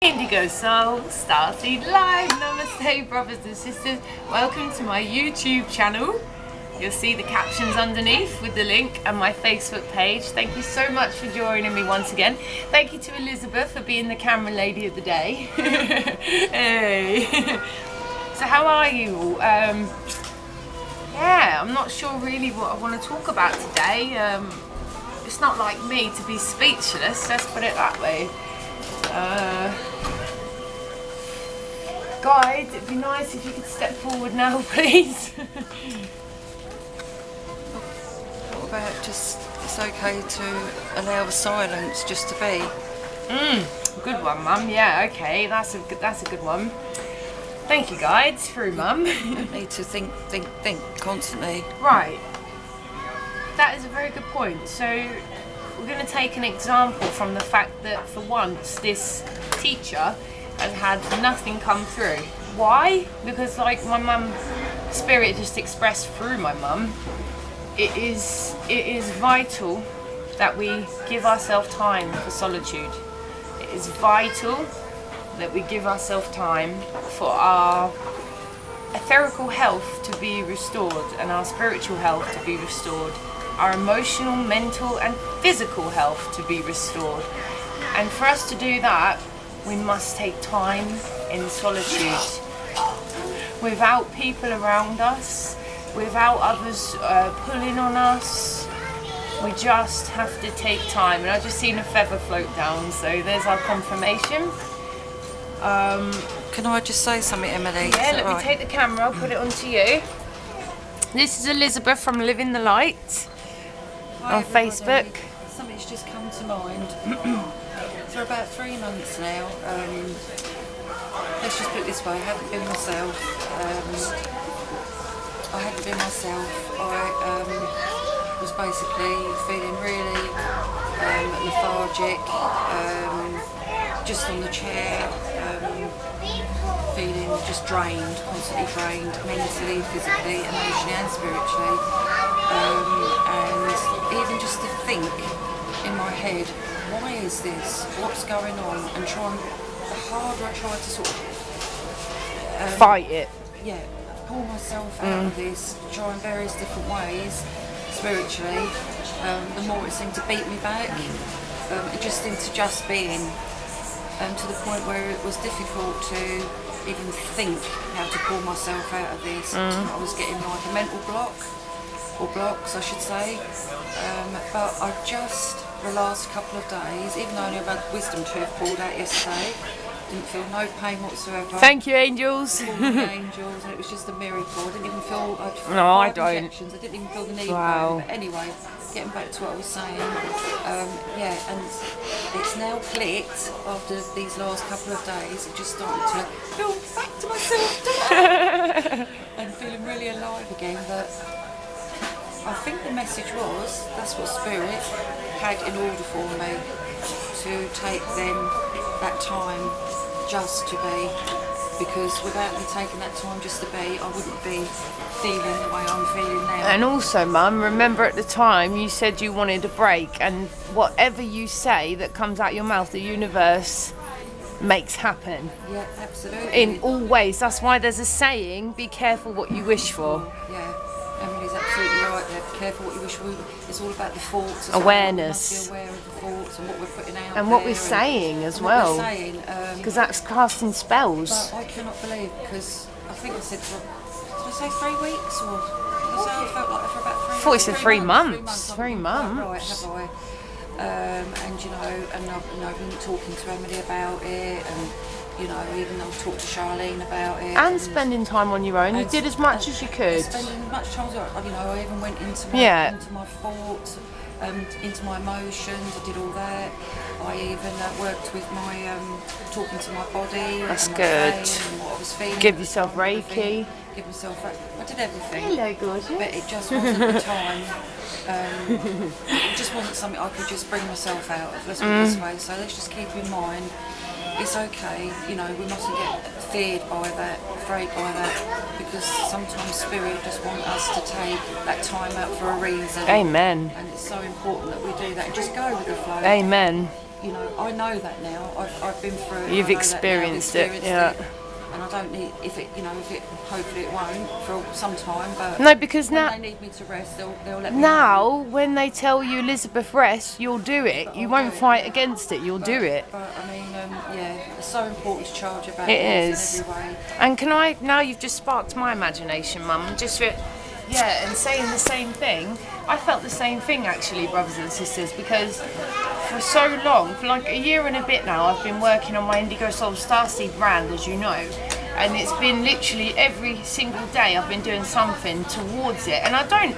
Indigo Soul, StarSeed Live, Namaste brothers and sisters, welcome to my YouTube channel. You'll see the captions underneath with the link and my Facebook page. Thank you so much for joining me once again. Thank you to Elizabeth for being the camera lady of the day. Hey. So how are you all? Yeah, I'm not sure really what I want to talk about today. It's not like me to be speechless, let's put it that way. Guys, it'd be nice if you could step forward now, please. What about just, it's okay to allow the silence just to be? Good one, Mum. Yeah, okay, that's a good one. Thank you, guides, through Mum. You need to think constantly. Right. That is a very good point. So we're going to take an example from the fact that for once this teacher has had nothing come through. Why? Because like my mum, spirit just expressed through my mum, it is vital that we give ourselves time for solitude. It is vital that we give ourselves time for our etherical health to be restored and our spiritual health to be restored, our emotional, mental and physical health to be restored. And for us to do that, we must take time in solitude, without people around us, without others pulling on us. We just have to take time. And I just seen a feather float down, so there's our confirmation. Can I just say something, Emily? Yeah, let me take the camera, I'll put it onto you. This is Elizabeth from Living the Light. Hi, on Facebook. Something's just come to mind. For about 3 months now, let's just put it this way, I haven't been myself. I was basically feeling really lethargic, just on the chair, feeling just drained, constantly drained, mentally, physically, emotionally and spiritually. And even just to think in my head, why is this? What's going on? And the harder I try to sort of fight it. Yeah, pull myself out of this, try in various different ways, spiritually, the more it seemed to beat me back. It just seemed to just being, to the point where it was difficult to even think how to pull myself out of this. I was getting like a mental block, or blocks I should say, but I just, the last couple of days, even though I only had wisdom tooth pulled out yesterday, didn't feel no pain whatsoever. Thank you, angels. Angels, and it was just a miracle. I didn't even feel, No, I don't. injections. I didn't even feel the need Wow. for it. But anyway, getting back to what I was saying, yeah, and it's now clicked after these last couple of days. It just started to feel back to myself and feeling really alive again. But I think the message was, that's what Spirit had in order for me, to take them that time just to be, because without me taking that time just to be, I wouldn't be feeling the way I'm feeling now. And also, Mum, remember at the time you said you wanted a break, and whatever you say that comes out your mouth, the universe makes happen. Yeah, absolutely. In all ways. That's why there's a saying, be careful what you wish for. Yeah, Emily's absolutely right there. Be careful what you wish for. It's all about the thoughts. Awareness. We must be aware of the thoughts and what we're putting out And what there we're saying as well. Because that's casting spells. But I cannot believe, because I think I said for, did I say 3 weeks, or did I say I felt like that for about 3 months? I thought you said 3 months. 3 months. 3 months. Right, have I? And you know, and I've been talking to Emily about it, and you know, even I've talked to Charlene about it. And spending time on your own. You did as much as you could. Spending as much time as you know, I even went into my thoughts, into my emotions. I did all that. I even worked with my talking to my body. That's and my good. brain and what I was feeling. Give yourself Reiki. Give myself. I did everything. Hello, gorgeous. But it just wasn't the time. It just wasn't something I could just bring myself out of. Let's put it this way. So let's just keep in mind, it's okay. You know, we mustn't get feared by that, afraid by that, because sometimes Spirit just wants us to take that time out for a reason. Amen. And it's so important that we do that and just go with the flow. Amen. you know, I know that now. I've been through it. You've I know experienced that now, it, yeah. And I don't need, if it, hopefully it won't for some time, but No, because when now they need me to rest, they'll let me know. now when they tell you, Elizabeth, rest, you'll do it. You won't fight against it. You'll do it. But I mean, yeah, it's so important to charge about It it is. in every way. And can I, now you've just sparked my imagination, Mum, just for, yeah, and saying the same thing. I felt the same thing actually, brothers and sisters, because for so long, for like a year and a bit now, I've been working on my Indigo Soul StarSeed brand, as you know. And it's been literally every single day I've been doing something towards it. And I don't,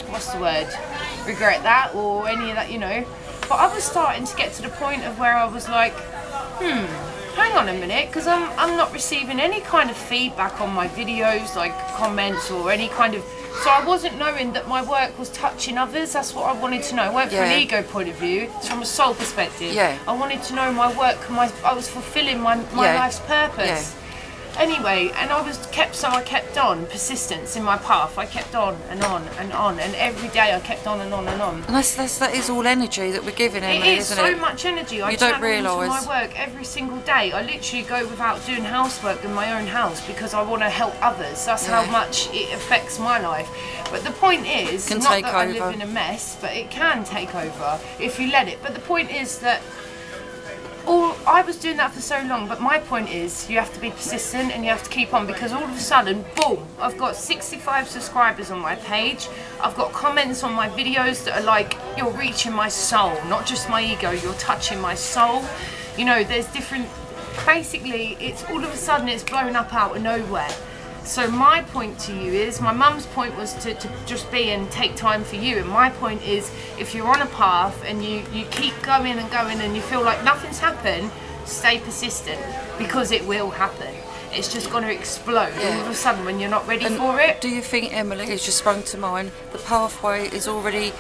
what's the word, regret that or any of that, you know. But I was starting to get to the point of where I was like, hang on a minute, because I'm not receiving any kind of feedback on my videos, like comments or any kind of, so I wasn't knowing that my work was touching others. That's what I wanted to know. It weren't from an ego point of view, it's from a soul perspective. Yeah. I wanted to know my work, I was fulfilling my life's purpose. Anyway, and I kept on, persistence in my path. I kept on and on and on, and every day I kept on and on and on. And that is all energy that we're giving, Emily, it is isn't it? so much energy. I don't channel into realise. my work every single day. I literally go without doing housework in my own house because I want to help others. That's how much it affects my life. But the point is, not that I live in a mess, but it can take over if you let it. But the point is that I was doing that for so long, but my point is you have to be persistent and you have to keep on, because all of a sudden, boom, I've got 65 subscribers on my page. I've got comments on my videos that are like, you're reaching my soul, not just my ego, you're touching my soul. You know, there's different, basically, it's all of a sudden it's blown up out of nowhere. So my point to you is, my mum's point was to just be and take time for you, and my point is, if you're on a path and you keep going and going and you feel like nothing's happened, stay persistent, because it will happen. It's just going to explode all of a sudden when you're not ready for it. Do you think, Emily, it's just sprung to mind, the pathway is already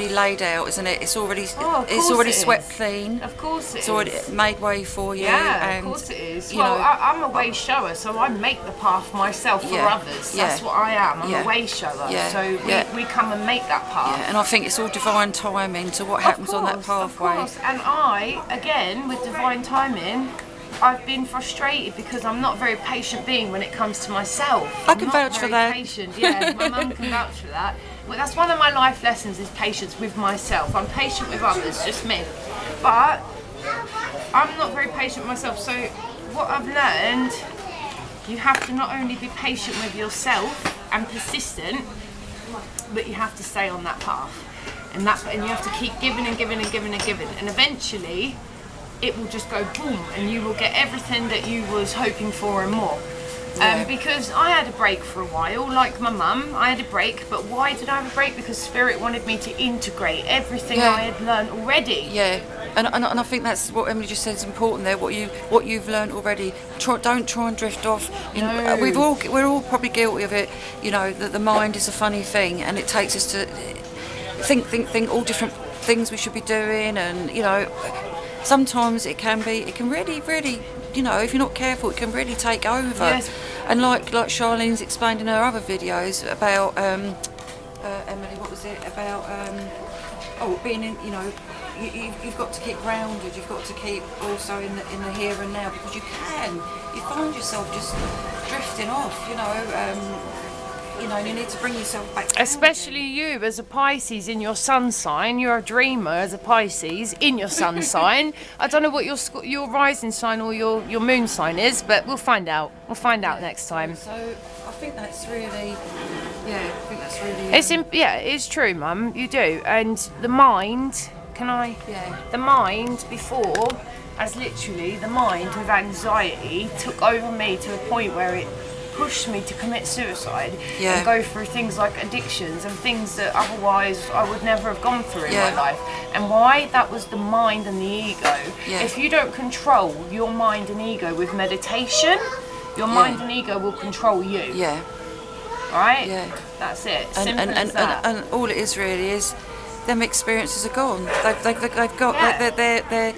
laid out, isn't it? It's already swept clean. Of course it is. It's already made way for you. Yeah, and, of course it is. You Well, know, I'm a way shower, so I make the path myself for others. That's what I am. I'm a way shower. So we come and make that path. Yeah, and I think it's all divine timing to what happens on that pathway. Of course, and I, again, with divine timing, I've been frustrated because I'm not a very patient being when it comes to myself. I can vouch for that. Patient. Yeah, my mum can vouch for that. But that's one of my life lessons, is patience with myself. I'm patient with others, just me. But I'm not very patient with myself. So what I've learned, you have to not only be patient with yourself and persistent, but you have to stay on that path. And you have to keep giving and giving and giving and giving. And eventually, it will just go boom, and you will get everything that you was hoping for and more. Because I had a break for a while, like my mum, I had a break, but why did I have a break? Because Spirit wanted me to integrate everything I had learned already. Yeah, and I think that's what Emily just said is important there. What you've learned already. Don't try and drift off. No. We're all probably guilty of it. You know, that the mind is a funny thing, and it takes us to think all different things we should be doing, and you know. Sometimes it can really, you know, if you're not careful, it can really take over. Yes. And like Charlene's explained in her other videos about, Emily, what was it, about, being in, you know, you've got to keep grounded, you've got to keep also in the here and now, because you find yourself just drifting off, you know, and you need to bring yourself back down. Especially you as a Pisces in your sun sign. You're a dreamer as a Pisces in your sun sign. I don't know what your rising sign or your moon sign is, but we'll find out. We'll find out next time. So I think that's really, it's true, Mum. You do. And the mind, the mind before, as literally the mind with anxiety took over me to a point where it pushed me to commit suicide and go through things like addictions and things that otherwise I would never have gone through in my life. And why? That was the mind and the ego. If you don't control your mind and ego with meditation, your mind and ego will control you. Right? That's it. Simple as that. And all it is really is them experiences are gone. They've got they're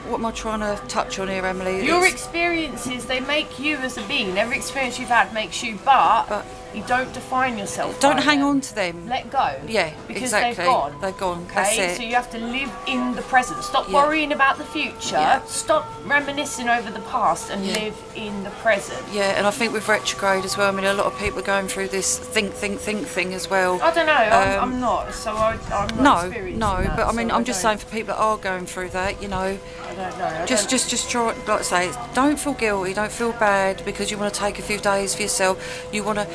what am I trying to touch on here, Emily? Your experiences, they make you as a being. Every experience you've had makes you, but you don't define yourself. Don't hang on to them. Let go. Yeah, because exactly. they've gone. They've gone. Okay, That's it. so you have to live in the present. Stop worrying about the future. Yeah. Stop reminiscing over the past and live in the present. Yeah, and I think with retrograde as well, I mean, a lot of people are going through this think thing as well. I don't know, I'm not, so I'm not experiencing that, but I mean, so I'm just saying for people that are going through that, you know, I don't know. just try, like I say, don't feel guilty, don't feel bad because you want to take a few days for yourself. You want to,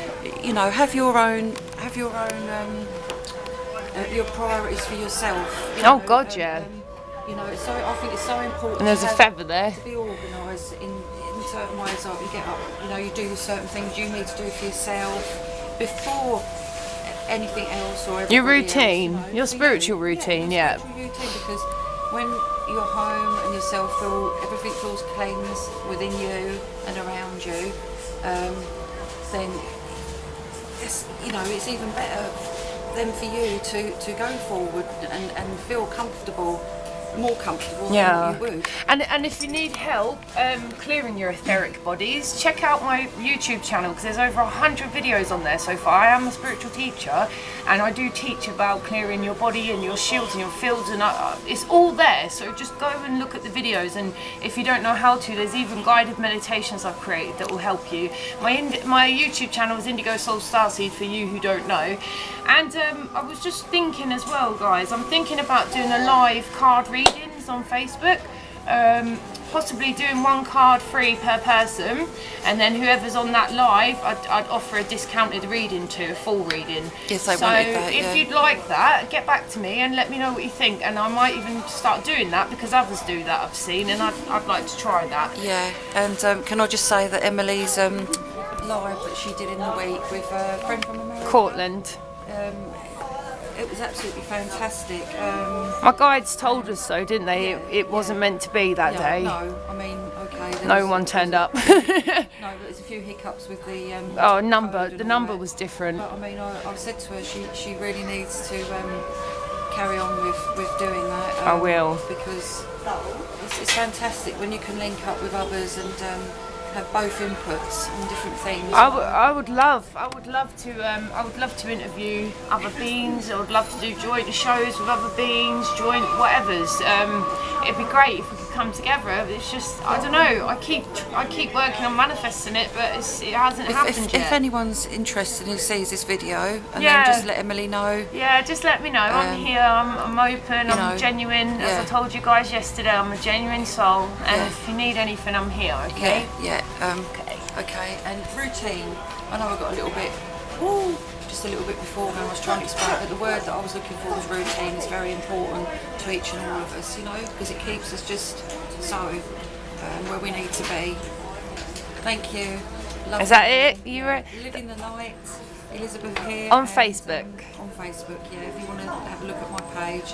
you know, have your own your priorities for yourself. You know, God, yeah. You know, it's so, I think it's so important. And there's a feather there. To be organised in certain ways. Like you get up, you know, you do certain things you need to do for yourself before anything else or your routine, else, you know, your spiritual routine, yeah. Spiritual routine, because when you're home and yourself everything feels cleansed within you and around you, then it's, you know, it's even better then for you to go forward and feel comfortable, more comfortable than you would. And if you need help clearing your etheric bodies, check out my YouTube channel because there's over 100 videos on there so far. I am a spiritual teacher and I do teach about clearing your body and your shields and your fields, and it's all there, so just go and look at the videos. And if you don't know how to, there's even guided meditations I've created that will help you. My YouTube channel is Indigo Soul Starseed for you who don't know. And I was just thinking as well, guys, I'm thinking about doing a live card readings on Facebook, possibly doing one card free per person, and then whoever's on that live, I'd offer a discounted reading to, a full reading. Yes, I wanted that, so if you'd like that, get back to me and let me know what you think, and I might even start doing that because others do that I've seen, and I'd like to try that. Yeah, and can I just say that Emily's live that she did in the week with a friend from America, Cortland. It was absolutely fantastic. My guides told us so, didn't they? Yeah, it wasn't meant to be that day. No, I mean, okay. No one turned up. No, but there's a few hiccups with the number. The number was different. But I mean, I said to her, she really needs to carry on with doing that. I will, because it's fantastic when you can link up with others and have both inputs on different things. I would love to interview other beings. I would love to do joint shows with other beings, joint whatever's. It'd be great if we could come together. It's just, I don't know. I keep working on manifesting it, but it hasn't happened yet. If anyone's interested who sees this video, and then just let Emily know. Yeah, just let me know. I'm here. I'm open. I'm genuine. As I told you guys yesterday, I'm a genuine soul. And if you need anything, I'm here. Okay. Okay. And routine. I know I got a little bit. Just a little bit before when I was trying to explain, but the word that I was looking for was routine. Is very important to each and all of us, you know, because it keeps us just so where we need to be. Thank you. Is that it? You were living the light. Elizabeth here on Facebook. On Facebook, yeah. If you want to have a look at my page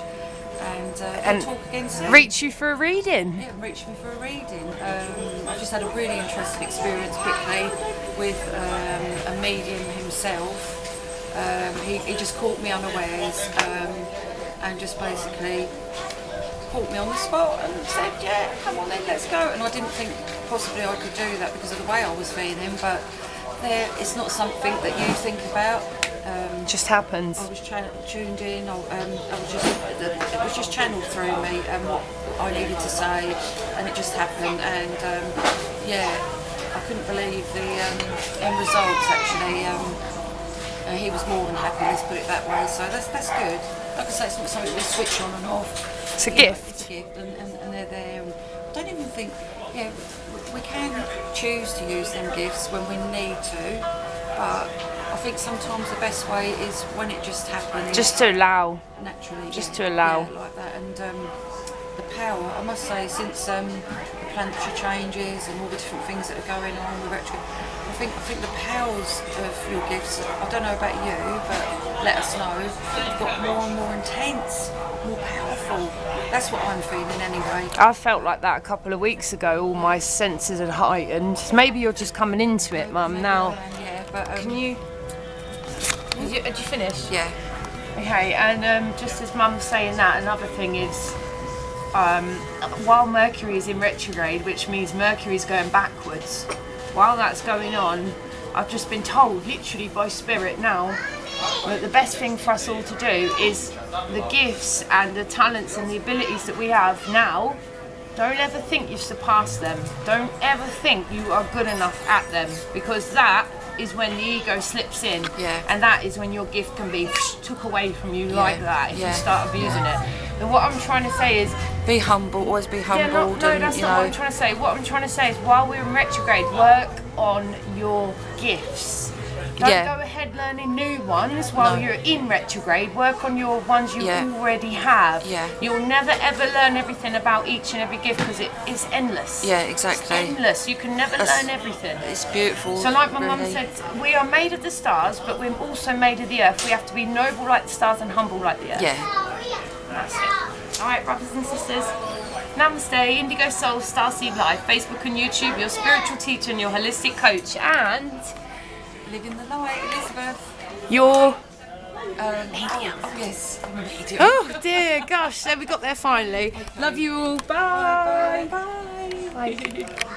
and talk again soon. Reach you for a reading. Yeah, reach me for a reading. I've just had a really interesting experience quickly with a medium himself. He just caught me unawares and just basically caught me on the spot and said, yeah, come on then, let's go. And I didn't think possibly I could do that because of the way I was feeling, but it's not something that you think about. Just happens. I was tuned in. It was just channeled through me and what I needed to say, and it just happened. And I couldn't believe the end results. Actually, he was more than happy. Let's put it that way. So that's good. Like I say, it's not something we switch on and off. It's a gift. It's a gift, and they're there. And I don't even think. Yeah, we can choose to use them gifts when we need to, but I think sometimes the best way is when it just happens. Just to allow. Naturally. Just to allow. Yeah, like that. And the power, I must say, since the planetary changes and all the different things that are going on with retro, I think the powers of your gifts, I don't know about you, but let us know, have got more and more intense, more powerful. That's what I'm feeling anyway. I felt like that a couple of weeks ago. All my senses had heightened. Maybe you're just coming into it, Mum, now. Yeah, but can you... Did you finish? Yeah. Okay, and just as Mum's saying that, another thing is while Mercury is in retrograde, which means Mercury is going backwards, while that's going on, I've just been told, literally by Spirit now, that the best thing for us all to do is the gifts and the talents and the abilities that we have now, don't ever think you've surpassed them. Don't ever think you are good enough at them, because that is when the ego slips in, and that is when your gift can be took away from you like that if you start abusing it. And what I'm trying to say is, be humble, always be humble. No, that's not what I'm trying to say. What I'm trying to say is, while we're in retrograde, work on your gifts. Don't go ahead learning new ones while you're in retrograde. Work on your ones you already have. You'll never ever learn everything about each and every gift, because it is endless. Yeah, exactly. It's endless. You can never learn everything. It's beautiful. So like my mum said, we are made of the stars, but we're also made of the earth. We have to be noble like the stars and humble like the earth. And that's it. Alright, brothers and sisters. Namaste, Indigo Soul, StarSeed Life, Facebook and YouTube, your spiritual teacher and your holistic coach, and living the light, Elizabeth. Your medium. Oh yes, I'm a medium. Oh dear, gosh, there we got there finally. Love you all. Bye. Bye. Bye.